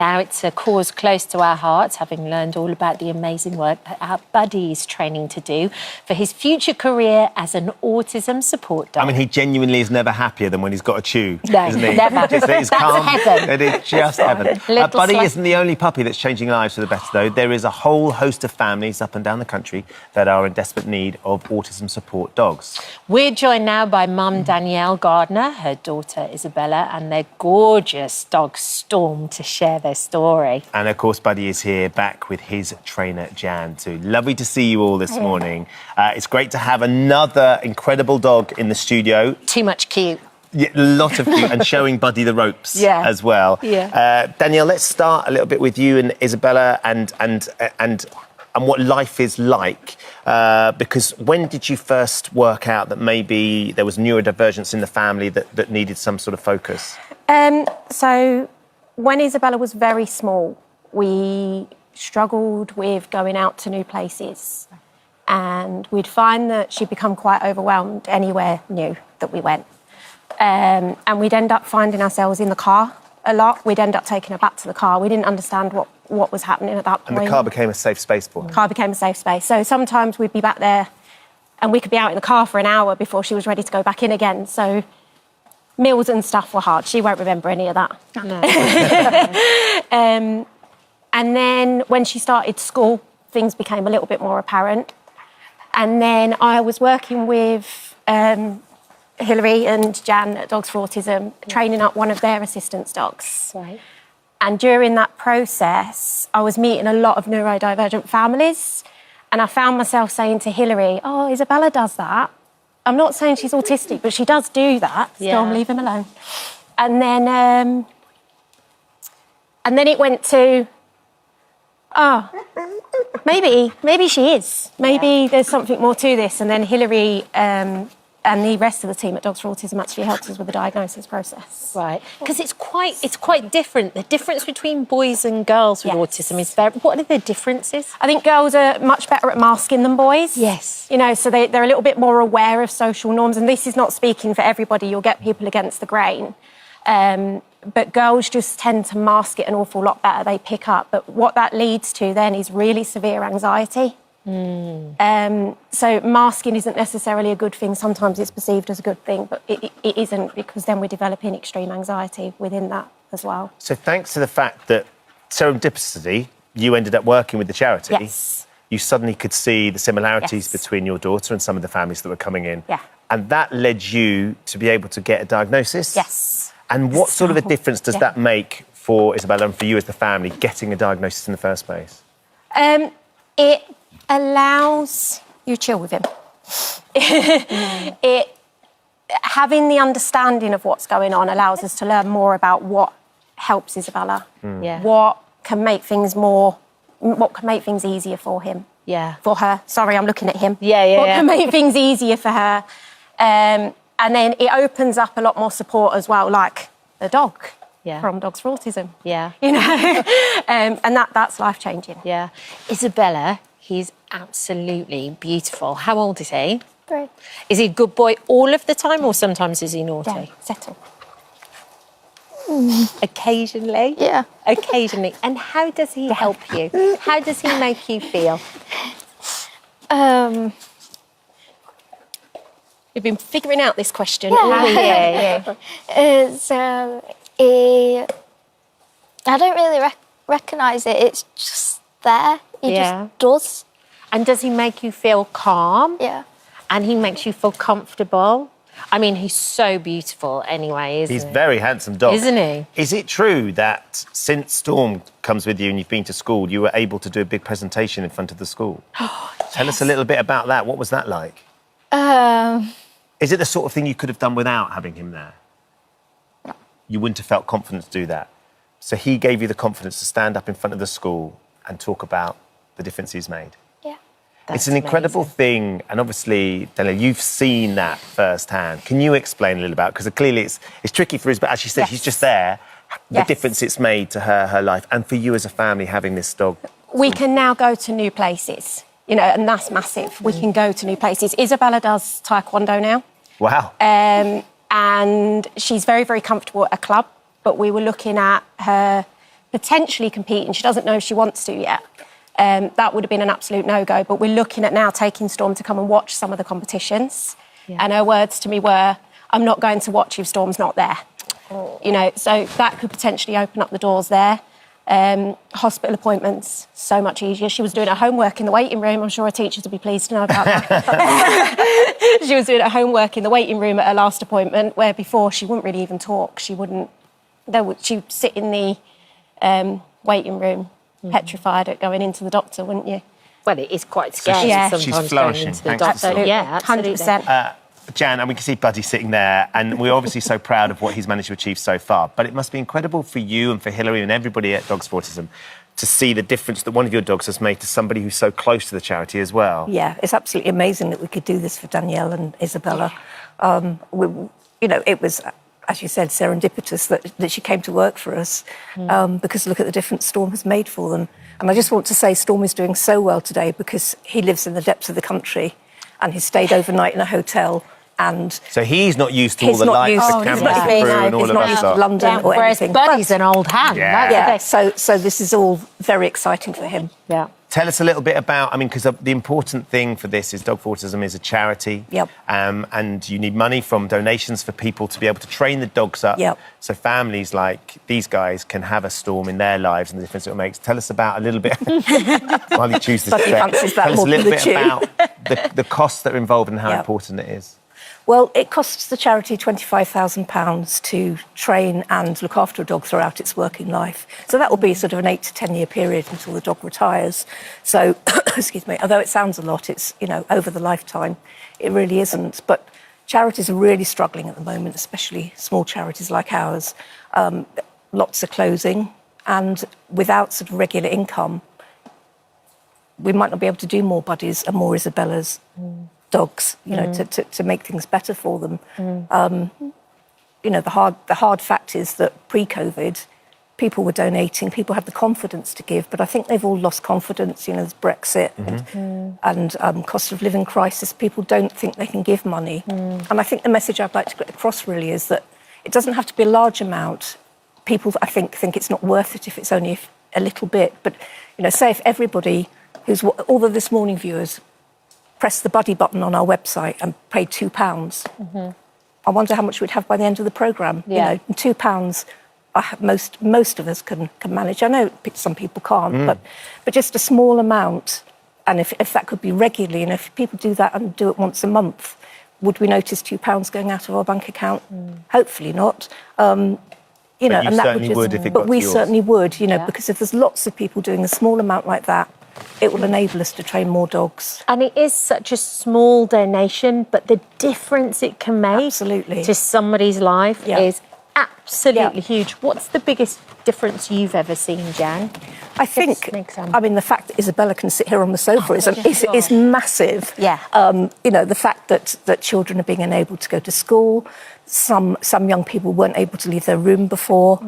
Now it's a cause close to our hearts, having learned all about the amazing work that our Buddy is training to do for his future career as an autism support dog. I mean, he genuinely is never happier than when he's got a chew, No, isn't he? never. It's calm. Heaven. It is just heaven. Buddy isn't the only puppy that's changing lives for the better, though. There is a whole host of families up and down the country that are in desperate need of autism support dogs. We're joined now by Mum Danielle Gardner, her daughter Isabella, and their gorgeous dog Storm to share their story. And of course, Buddy is here back with his trainer Jan too. Lovely to see you all this morning. It's great to have another incredible dog in the studio. Too much cute. Yeah, a lot of cute, and showing Buddy the ropes as well. Yeah. Danielle, let's start a little bit with you and Isabella and what life is like. Because when did you first work out that maybe there was neurodivergence in the family that needed some sort of focus? So when Isabella was very small, we struggled with going out to new places. And we'd find that she'd become quite overwhelmed anywhere new that we went. And we'd end up finding ourselves in the car a lot. We'd end up taking her back to the car. We didn't understand what was happening at that point. And the car became a safe space for her. The car became a safe space. So sometimes we'd be back there and we could be out in the car for an hour before she was ready to go back in again. So meals and stuff were hard. She won't remember any of that. No. And then when she started school, things became a little bit more apparent. And then I was working with Hilary and Jan at Dogs for Autism, training up one of their assistance dogs. Right. And during that process, I was meeting a lot of neurodivergent families. And I found myself saying to Hilary, oh, Isabella does that. I'm not saying she's autistic, but she does do that. Yeah. Storm, leave him alone. And then it went to, maybe she is. Maybe there's something more to this. And then Hilary and the rest of the team at Dogs for Autism actually helped us with the diagnosis process. Right, because it's quite different. The difference between boys and girls with autism is very... What are the differences? I think girls are much better at masking than boys. Yes. You know, so they're a little bit more aware of social norms, and this is not speaking for everybody. You'll get people against the grain. But girls just tend to mask it an awful lot better. They pick up. But what that leads to then is really severe anxiety. So masking isn't necessarily a good thing. Sometimes it's perceived as a good thing, but it isn't, because then we're developing extreme anxiety within that as well. So thanks to the fact that serendipitously you ended up working with the charity, Yes. you suddenly could see the similarities between your daughter and some of the families that were coming in. Yeah. And that led you to be able to get a diagnosis? Yes. And what sort of a difference does that make for Isabella and for you as the family, getting a diagnosis in the first place? It allows you chill with him. Having the understanding of what's going on allows us to learn more about what helps Isabella. Yeah. What can make things easier for him. Yeah. For her. Sorry, I'm looking at him. Yeah. What can make things easier for her. And then it opens up a lot more support as well, like the dog from Dogs for Autism. Yeah. You know? And that's life-changing. Yeah. Isabella, he's absolutely beautiful. How old is he? 3. Is he a good boy all of the time, or sometimes is he naughty? Yeah, settle. Occasionally? Yeah. Occasionally. And how does he help you? How does he make you feel? You've been figuring out this question. Yeah. I don't really recognise it. It's just there. He just does. And does he make you feel calm? Yeah. And he makes you feel comfortable? I mean, he's so beautiful anyway, isn't he? He's a very handsome dog. Isn't he? Is it true that since Storm comes with you and you've been to school, you were able to do a big presentation in front of the school? Tell us a little bit about that. What was that like? Is it the sort of thing you could have done without having him there? No. You wouldn't have felt confident to do that. So he gave you the confidence to stand up in front of the school and talk about the difference he's made. Yeah. It's an incredible thing, and obviously, Danielle, you've seen that firsthand. Can you explain a little about it? Because clearly it's tricky for us, but as she said, she's just there. The difference it's made to her life, and for you as a family having this dog. We can now go to new places, you know, and that's massive. We can go to new places. Isabella does taekwondo now. Wow. And she's very, very comfortable at a club, but we were looking at her potentially competing. She doesn't know if she wants to yet. That would have been an absolute no-go. But we're looking at now taking Storm to come and watch some of the competitions. Yeah. And her words to me were, I'm not going to watch if Storm's not there. Oh. You know, so that could potentially open up the doors there. Hospital appointments, so much easier. She was doing her homework in the waiting room. I'm sure her teachers would be pleased to know about that. She was doing her homework in the waiting room at her last appointment, where before she wouldn't really even talk. She'd sit in the waiting room, petrified at going into the doctor, wouldn't you? Well, it is quite scary sometimes she's flourishing, going into the doctor. Yeah, absolutely. 100%. Jan, and we can see Buddy sitting there, and we're obviously so proud of what he's managed to achieve so far. But it must be incredible for you and for Hilary and everybody at Dogs for Autism to see the difference that one of your dogs has made to somebody who's so close to the charity as well. Yeah, it's absolutely amazing that we could do this for Danielle and Isabella. It was, as you said, serendipitous that she came to work for us because look at the difference Storm has made for them. And I just want to say Storm is doing so well today because he lives in the depths of the country and he's stayed overnight in a hotel. And so he's not used to all the lights, the cameras, the crew, and all of that. London or whereas anything. Buddy's an old hand. Yeah. So this is all very exciting for him. Yeah. Tell us a little bit about, because the important thing for this is Dog for Autism is a charity. Yep. And you need money from donations for people to be able to train the dogs up. Yep. So families like these guys can have a Storm in their lives and the difference it makes. Tell us about a little bit, while you choose this step, tell us a little bit about the costs that are involved and how important it is. Well, it costs the charity £25,000 to train and look after a dog throughout its working life. So that will be sort of an 8 to 10 year period until the dog retires. So, excuse me, although it sounds a lot, it's, over the lifetime. It really isn't. But charities are really struggling at the moment, especially small charities like ours. Lots are closing, and without sort of regular income, we might not be able to do more Buddies and more Isabellas. Dogs, to make things better for them. The hard fact is that pre-COVID, people were donating, people had the confidence to give, but I think they've all lost confidence. There's Brexit and cost of living crisis. People don't think they can give money. And I think the message I'd like to get across really is that it doesn't have to be a large amount. People, I think it's not worth it if it's only a little bit. But, say if everybody all the This Morning viewers press the Buddy button on our website and pay £2. I wonder how much we'd have by the end of the programme. £2, most of us can manage. I know some people can't, but just a small amount. And if that could be regularly, and if people do that and do it once a month, would we notice £2 going out of our bank account? Hopefully not. But certainly would if it got to yours. Certainly would, because if there's lots of people doing a small amount like that, it will enable us to train more dogs. And it is such a small donation, but the difference it can make to somebody's life is absolutely huge. What's the biggest difference you've ever seen, Jan? I think, the fact that Isabella can sit here on the sofa is massive. Yeah. The fact that children are being enabled to go to school. Some young people weren't able to leave their room before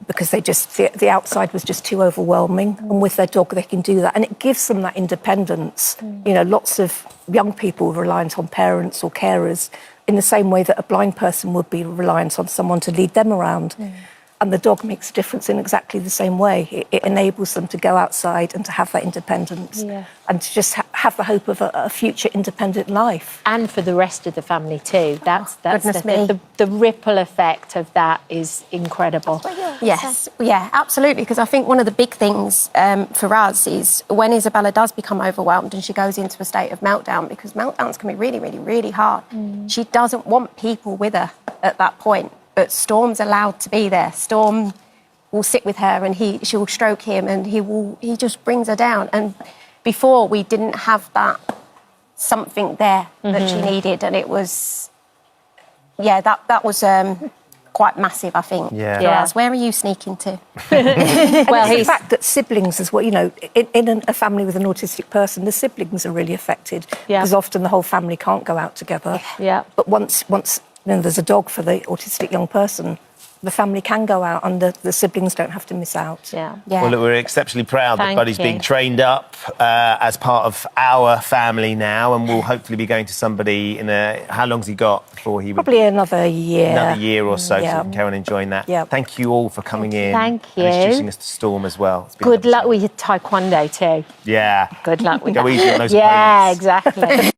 because the outside was just too overwhelming. And with their dog, they can do that. And it gives them that independence. Lots of young people are reliant on parents or carers in the same way that a blind person would be reliant on someone to lead them around. And the dog makes a difference in exactly the same way. It enables them to go outside and to have that independence and to just have the hope of a future independent life. And for the rest of the family too. That's the ripple effect of that is incredible. Yes, absolutely. Because I think one of the big things for us is when Isabella does become overwhelmed and she goes into a state of meltdown, because meltdowns can be really, really, really hard. She doesn't want people with her at that point. But Storm's allowed to be there. Storm will sit with her and she'll stroke him and he just brings her down. And before we didn't have that something there that she needed, and it was that was quite massive, I think. For us. Where are you sneaking to? Well, the fact that siblings as well, in a family with an autistic person, the siblings are really affected because often the whole family can't go out together. But once there's a dog for the autistic young person, the family can go out and the siblings don't have to miss out. Yeah. Well, look, we're exceptionally proud that Thank Buddy's you. being trained up as part of our family now, and we'll hopefully be going to somebody in a... How long's he got before he would... Probably another year. Another year or so, so Yeah. you can carry on enjoying that. Yeah. Thank you all for coming in. Thank you. And introducing us to Storm as well. It's been Good lovely. luck with your taekwondo too. Yeah. Good luck with Go that. easy on those Yeah, opponents. exactly.